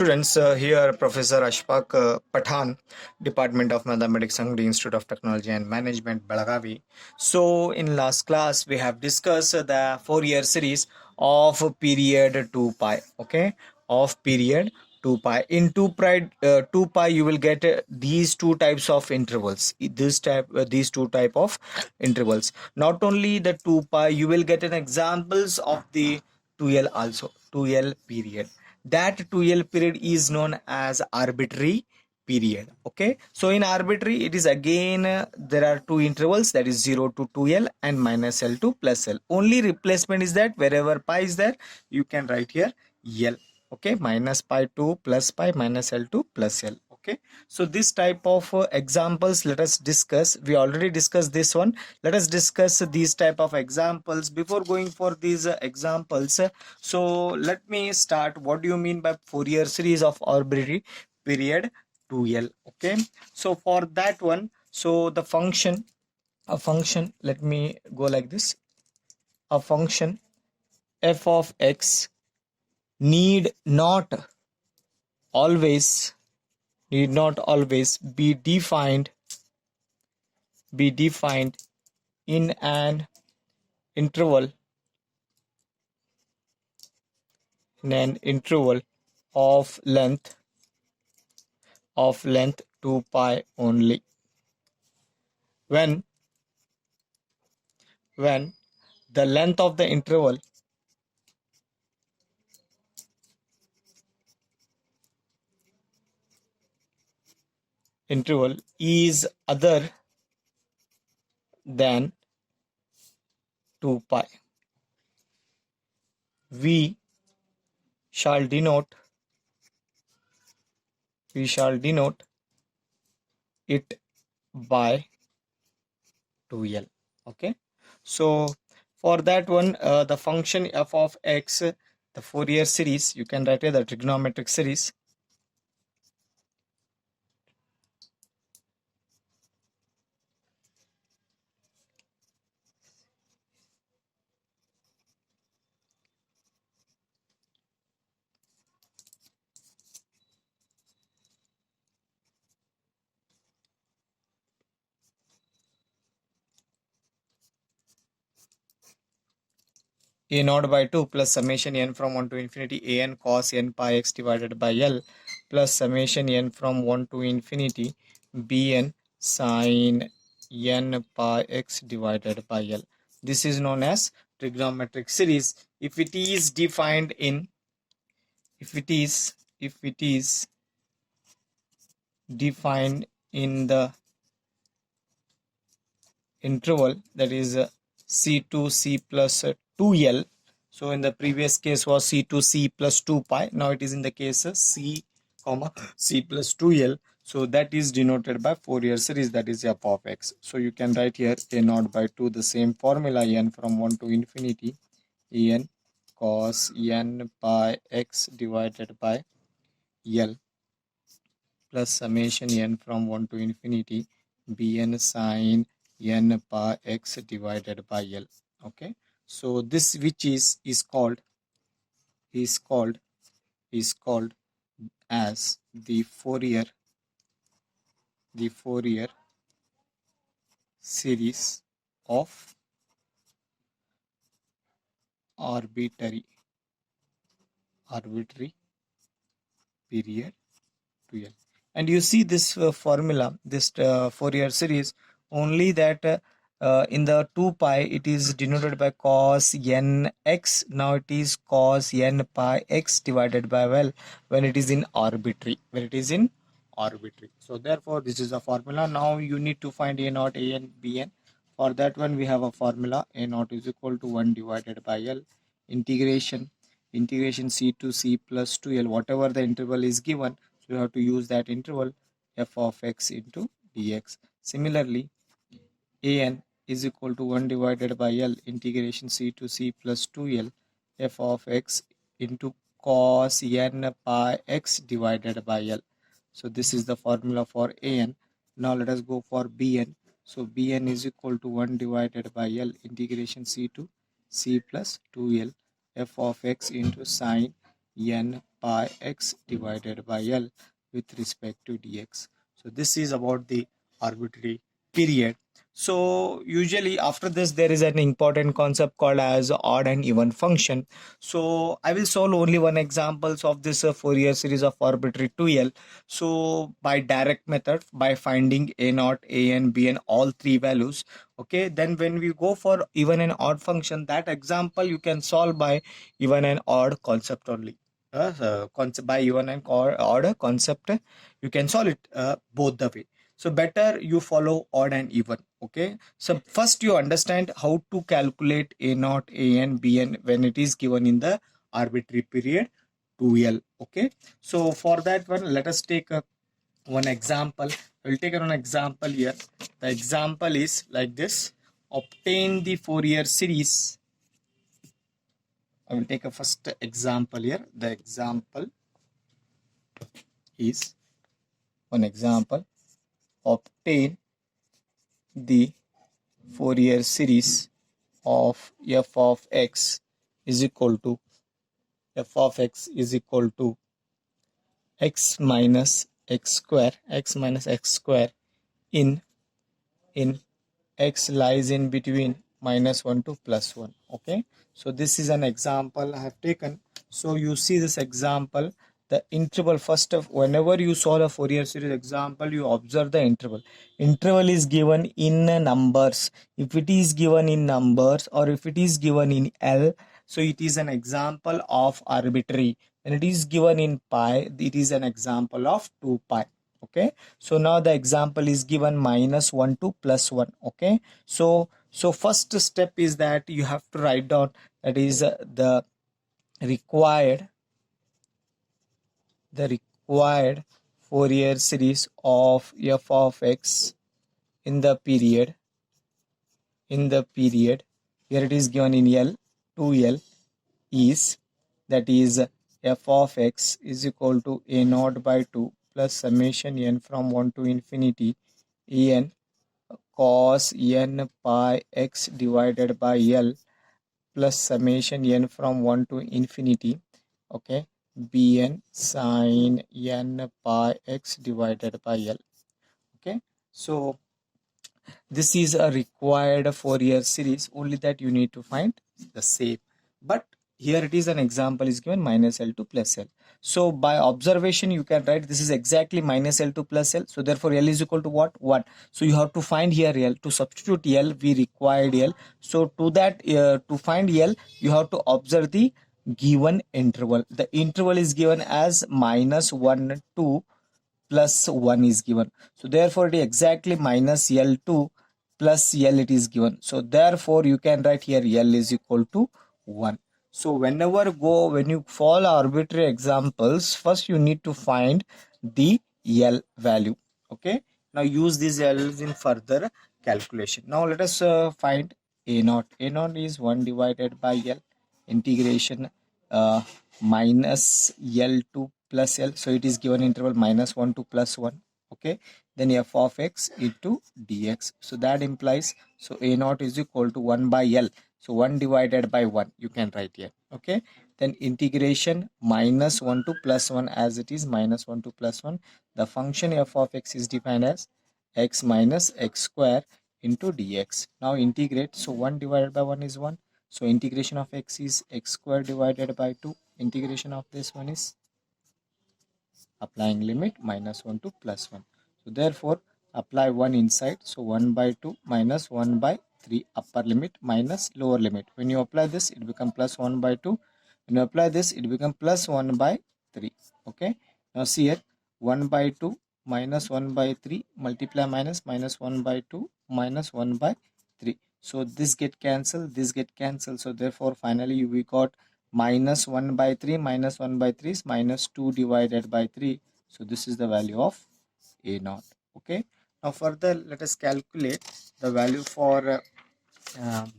Students, here Professor Ashfaq Pathan, Department of Mathematics, Angdi Institute of Technology and Management, Belagavi. So, in last class, we have discussed the Fourier series of period 2 pi. Okay, of period 2 pi. In 2 pi, you will get these two types of intervals. These two type of intervals. Not only the 2 pi, you will get an examples of the 2L also. 2L period. That 2L period is known as arbitrary period. Okay, so in arbitrary it is again there are two intervals, that is 0 to 2L and minus L to plus L. Only replacement is that wherever pi is there, you can write here L. Okay, minus pi to plus pi, minus L to plus L. Okay, so this type of examples let us discuss. We already discussed this one. Let us discuss these type of examples. Before going for these examples, so let me start. What do you mean by Fourier series of arbitrary period 2L? Okay, so for that one, so the function, a function, let me go like this. A function f of x need not always be defined in an interval of length 2 pi only when the length of the interval is other than 2 pi. We shall denote it by 2L. Okay, so for that one, the function f of x, the Fourier series, you can write it the trigonometric series. A naught by 2 plus summation n from 1 to infinity an cos n pi x divided by L plus summation n from 1 to infinity bn sin n pi x divided by L. This is known as trigonometric series. If it is defined in the interval, that is c to c plus 2L. So in the previous case was c to c plus 2 pi. Now it is in the case c comma c plus 2L. So that is denoted by Fourier series, that is f of x. So you can write here a naught by 2, the same formula, n from 1 to infinity en cos n pi x divided by L plus summation n from 1 to infinity bn sin n pi x divided by L. Okay, so this which is called as the Fourier series of arbitrary period 2L. And you see this formula, this Fourier series, only that in the 2 pi it is denoted by cos n x. Now it is cos n pi x divided by L when it is in arbitrary. So therefore this is a formula. Now you need to find a naught, a n, b n. For that one we have a formula. A naught is equal to 1 divided by L integration c to c plus 2L, whatever the interval is given. So you have to use that interval, f of x into dx. Similarly, an is equal to 1 divided by L integration c to c plus 2L f of x into cos n pi x divided by L. So this is the formula for an. Now let us go for bn. So bn is equal to 1 divided by L integration c to c plus 2L f of x into sin n pi x divided by L with respect to dx. So this is about the arbitrary period. So usually after this there is an important concept called as odd and even function. So I will solve only one examples of this Fourier series of arbitrary 2L. So by direct method, by finding a naught, a n, b n, all three values. Okay, then when we go for even and odd function, that example you can solve by even and odd concept only. Concept by even and odd concept, you can solve it both the way. So better you follow odd and even. Okay, so first you understand how to calculate a naught, a n, b n when it is given in the arbitrary period 2L. Okay, so for that one, let us take one example. We'll take an example here. The example is like this: obtain the Fourier series. I will take a first example here. The example is one example: obtain the Fourier series of f of x is equal to x minus x square in x lies in between -1 to +1. Okay, so this is an example I have taken. So you see this example, the interval. First of, whenever you solve a Fourier series example, you observe the interval is given in numbers. If it is given in numbers or if it is given in L, so it is an example of arbitrary. When it is given in pi, it is an example of 2 pi. Okay, so now the example is given -1 to +1. Okay, so first step is that you have to write down, that is the required Fourier series of f of x in the period here it is given in L, 2L, is, that is f of x is equal to a naught by 2 plus summation n from 1 to infinity en cos n pi x divided by L plus summation n from 1 to infinity, okay, bn sin n pi x divided by L. Okay, so this is a required Fourier series, only that you need to find the same. But here it is an example is given -L to +L. So by observation you can write this is exactly -L to +L. So therefore L is equal to what? 1. So you have to find here L. To substitute L, we required L. So to that, to find L, you have to observe the given interval. The interval is given as -1 to +1 is given. So therefore it is exactly -L2 plus L it is given. So therefore you can write here L is equal to 1. So when you follow arbitrary examples, first you need to find the L value. Okay, now use these L's in further calculation. Now let us find a naught. A naught is 1 divided by L integration minus L to plus L. So it is given interval -1 to +1. Okay, then f of x into dx. So that implies, so a naught is equal to 1 by L. So 1 divided by 1 you can write here. Okay, then integration -1 to +1, as it is -1 to +1. The function f of x is defined as x minus x square into dx. Now integrate. So 1 divided by 1 is 1. So integration of x is x square divided by 2. Integration of this one is applying limit -1 to +1. So therefore apply 1 inside. So 1 by 2 minus 1 by 3, upper limit minus lower limit. When you apply this, it becomes +1 by 2. When you apply this, it becomes +1 by 3. Okay, now see here, 1 by 2 minus 1 by 3, multiply -1 by 2 minus 1 by 3. So this get cancelled, this get cancelled. So therefore finally we got -1 by 3 minus 1 by 3 is -2 divided by 3. So this is the value of a naught. Okay, now further let us calculate the value for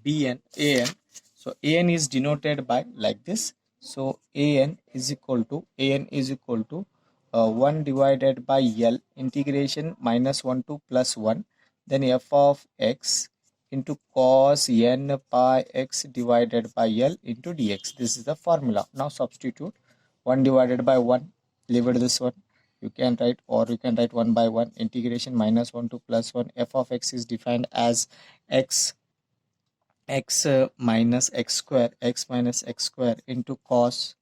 bn an. So an is denoted by like this. So an is equal to 1 divided by L integration -1 to +1, then f of x into cos n pi x divided by L into dx. This is the formula. Now substitute 1 divided by 1, leave it this one, you can write, or you can write 1 by 1 integration minus 1 to plus 1. F of x is defined as x minus x square into cos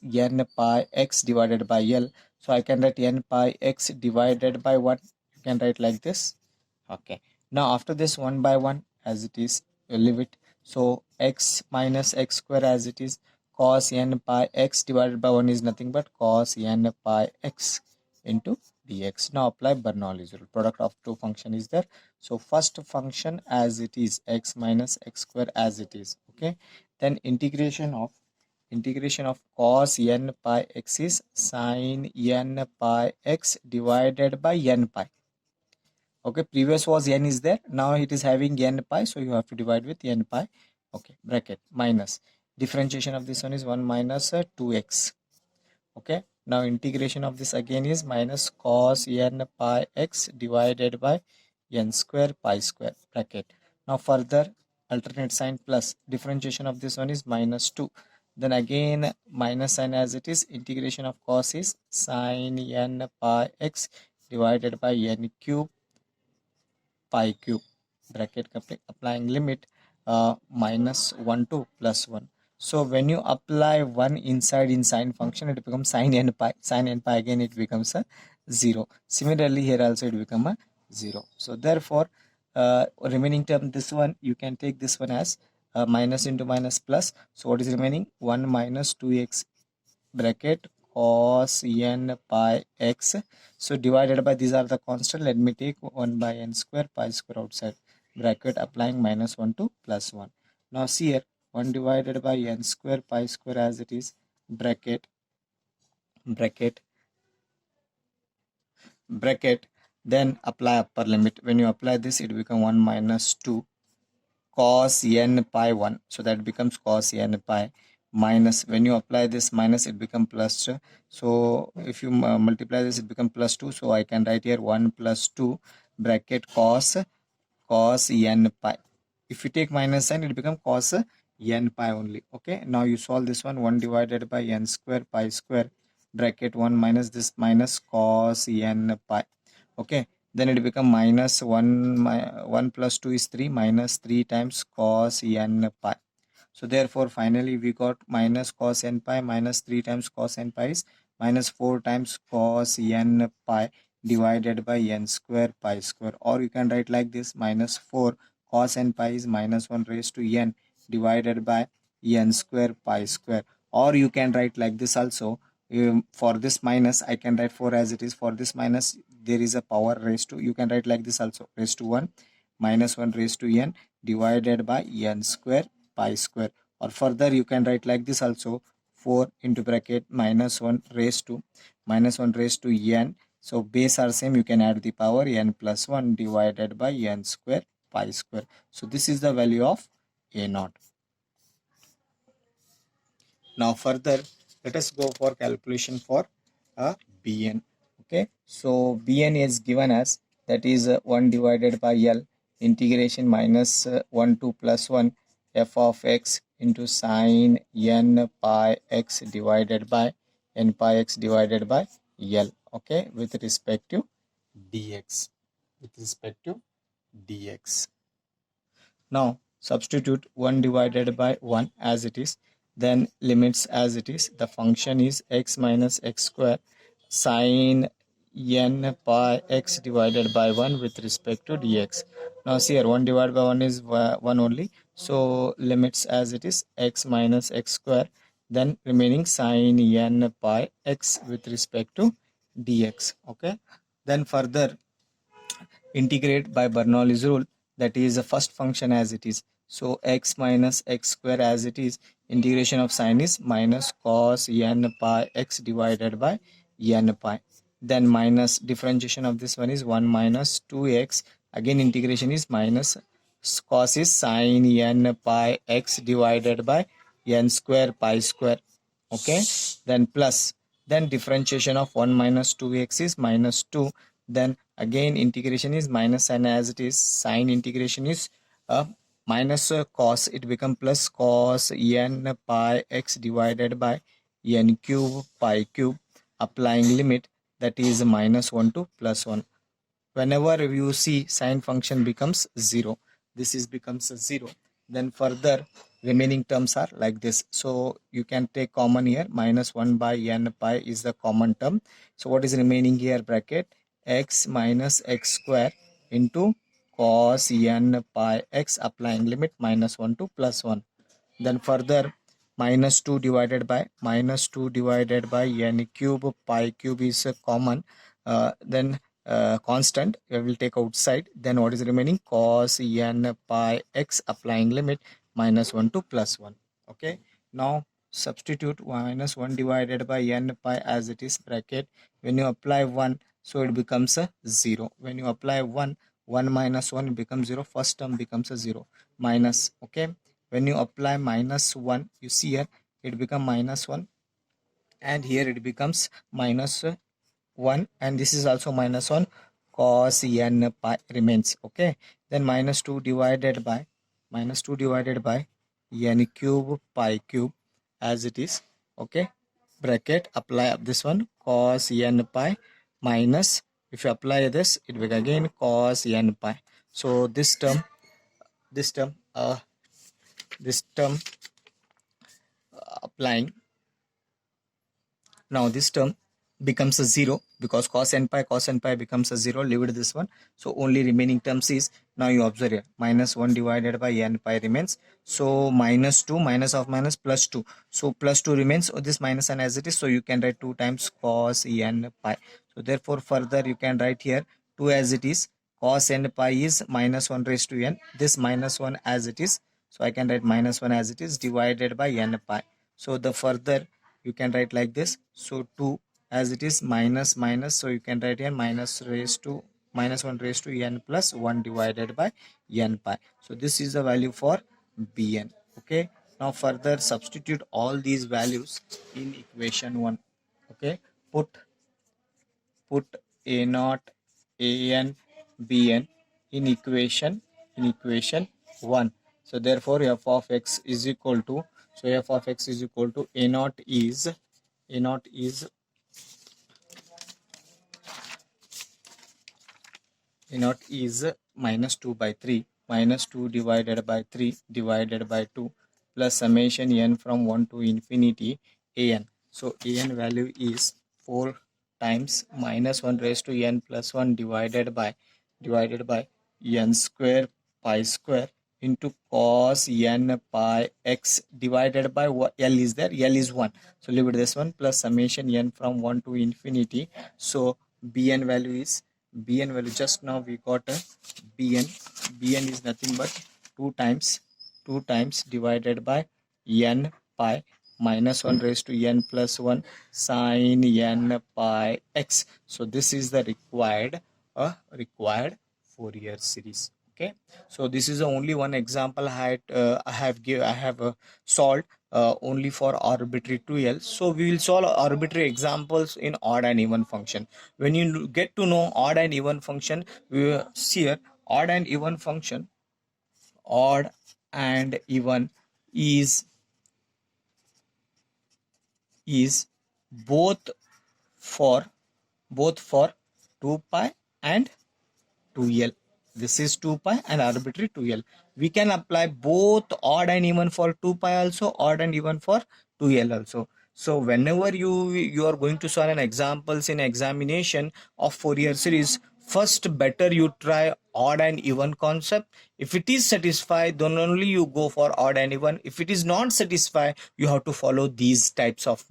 n pi x divided by L. So I can write n pi x divided by 1. You can write like this. Okay. Now after this 1 by 1 as it is, you leave it. So x minus x square as it is, cos n pi x divided by 1 is nothing but cos n pi x into dx. Now apply Bernoulli's rule. Product of two function is there. So first function as it is, x minus x square as it is. Okay. Then integration of cos n pi x is sin n pi x divided by n pi. Okay, previous was n is there, now it is having n pi, so you have to divide with n pi. Okay, bracket minus differentiation of this one is 1 minus 2x. Okay, now integration of this again is minus cos n pi x divided by n square pi square, bracket. Now further alternate sign plus differentiation of this one is minus 2, then again minus sign as it is, integration of cos is sin n pi x divided by n cube pi cube, bracket applying limit minus 1 to plus 1. So when you apply 1 inside in sine function, it becomes sin n pi. Sin n pi again it becomes a 0. Similarly here also it becomes a 0. So therefore remaining term, this one you can take this one as minus into minus plus. So what is remaining? 1 minus 2x bracket cos n pi x. So divided by, these are the constant, let me take 1 by n square pi square outside, bracket applying minus 1 to plus 1. Now see here, 1 divided by n square pi square as it is, bracket then apply upper limit. When you apply this, it become 1 minus 2 cos n pi 1, so that becomes cos n pi minus, when you apply this minus, it become plus. So if you multiply this, it become plus 2, so I can write here 1 plus 2 bracket cos n pi. If you take minus sign, it become cos n pi only. Okay, now you solve this one, 1 divided by n square pi square, bracket 1 minus this minus cos n pi. Okay, then it become minus 1 plus 2 is 3, minus 3 times cos n pi. So therefore finally we got minus cos n pi minus 3 times cos n pi is minus 4 times cos n pi divided by n square pi square, or you can write like this, minus 4 cos n pi is minus 1 raised to n divided by n square pi square, or you can write like this also. For this minus I can write 4 as it is, for this minus there is a power raised to, you can write like this also, raised to 1 minus 1 raised to n divided by n square pi square, or further you can write like this also, 4 into bracket minus 1 raised to n, so base are same, you can add the power n plus 1 divided by n square pi square. So this is the value of a naught. Now further let us go for calculation for a bn. Okay, so bn is given as, that is 1 divided by L integration minus 1 to plus 1 f of x into sin n pi x divided by n pi x divided by L. Okay, with respect to dx. Now substitute 1 divided by 1 as it is, then limits as it is, the function is x minus x square sin n pi x divided by 1 with respect to dx. Now see here, 1 divided by 1 is 1 only, so limits as it is, x minus x square, then remaining sin n pi x with respect to dx. Okay, then further integrate by Bernoulli's rule, that is the first function as it is, so x minus x square as it is, integration of sin is minus cos n pi x divided by n pi, then minus differentiation of this one is 1 minus 2x, again integration is minus cos is sin n pi x divided by n square pi square. Okay, then plus, then differentiation of 1 minus 2x is minus 2, then again integration is minus sign as it is, sine integration is minus cos, it become plus cos n pi x divided by n cube pi cube, applying limit, that is -1 to +1. Whenever you see sine function becomes 0, this is becomes 0, then further remaining terms are like this. So you can take common here, -1 by n pi is the common term. So what is remaining here, bracket x minus x square into cos n pi x, applying limit -1 to +1. Then further -2 divided by n cube pi cube is a common, then constant we will take outside. Then what is remaining, cos n pi x, applying limit -1 to +1. Okay, now substitute -1 divided by n pi as it is, bracket when you apply 1, so it becomes a 0. When you apply 1, 1 minus 1 becomes 0, first term becomes a 0, minus. Okay, when you apply -1, you see here it become -1, and here it becomes -1, and this is also -1, cos n pi remains. Okay, then -2 divided by n cube pi cube as it is. Okay, bracket apply this one, cos n pi minus, if you apply this, it will again cos n pi. So this term this term applying, now this term becomes a 0 because cos n pi becomes a 0, leave it this one. So only remaining terms is, now you observe here, -1 divided by n pi remains. So -2 minus of minus +2, so +2 remains. So this minus n as it is, so you can write 2 times cos n pi. So therefore further you can write here 2 as it is, cos n pi is -1 raised to n, this -1 as it is, so I can write -1 as it is divided by n pi. So the further you can write like this, so 2 as it is, minus minus, so you can write here -1 raised to n plus 1 divided by n pi. So this is the value for bn. Okay, now further substitute all these values in equation 1. Okay, put a naught, an, bn in equation 1. So therefore f of x is equal to, so f of x is equal to a naught is -2 by 3, -2 divided by 3 divided by 2 plus summation n from 1 to infinity an. So an value is 4 times -1 raised to n plus 1 divided by n square pi square into cos n pi x divided by what l is there, l is 1, so leave it this one, plus summation n from 1 to infinity. So bn value just now we got a bn is nothing but 2 times divided by n pi -1 raised to n plus 1 sin n pi x. So this is the required Fourier series. Okay, so this is the only one example I have solved only for arbitrary 2l. So we will solve arbitrary examples in odd and even function. When you get to know odd and even function, we will see here odd and even function. Odd and even is both for 2 pi and 2l. This is 2 pi and arbitrary 2l. We can apply both odd and even for 2 pi also, odd and even for 2l also. So whenever you are going to solve an examples in examination of Fourier series, first better you try odd and even concept. If it is satisfied, then only you go for odd and even. If it is not satisfied, you have to follow these types of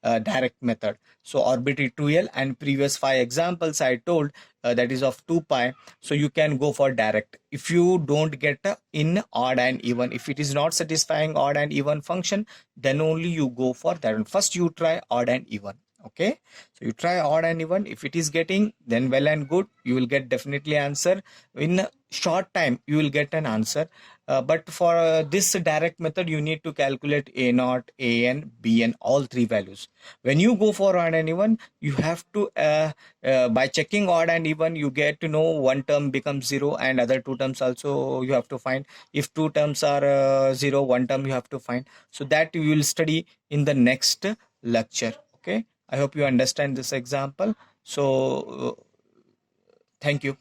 direct method. So arbitrary 2l and previous 5 examples I told, that is of 2 pi, so you can go for direct. If you don't get in odd and even, if it is not satisfying odd and even function, then only you go for that one. First you try odd and even. Okay, so you try odd and even. If it is getting, then well and good, you will get definitely answer in short time, you will get an answer. But for this direct method, you need to calculate a naught, an, bn, all 3 values. When you go for odd and even, you have to by checking odd and even, you get to know one term becomes 0 and other 2 terms also you have to find. If 2 terms are 0, 1 term you have to find. So that you will study in the next lecture. Okay, I hope you understand this example. So thank you.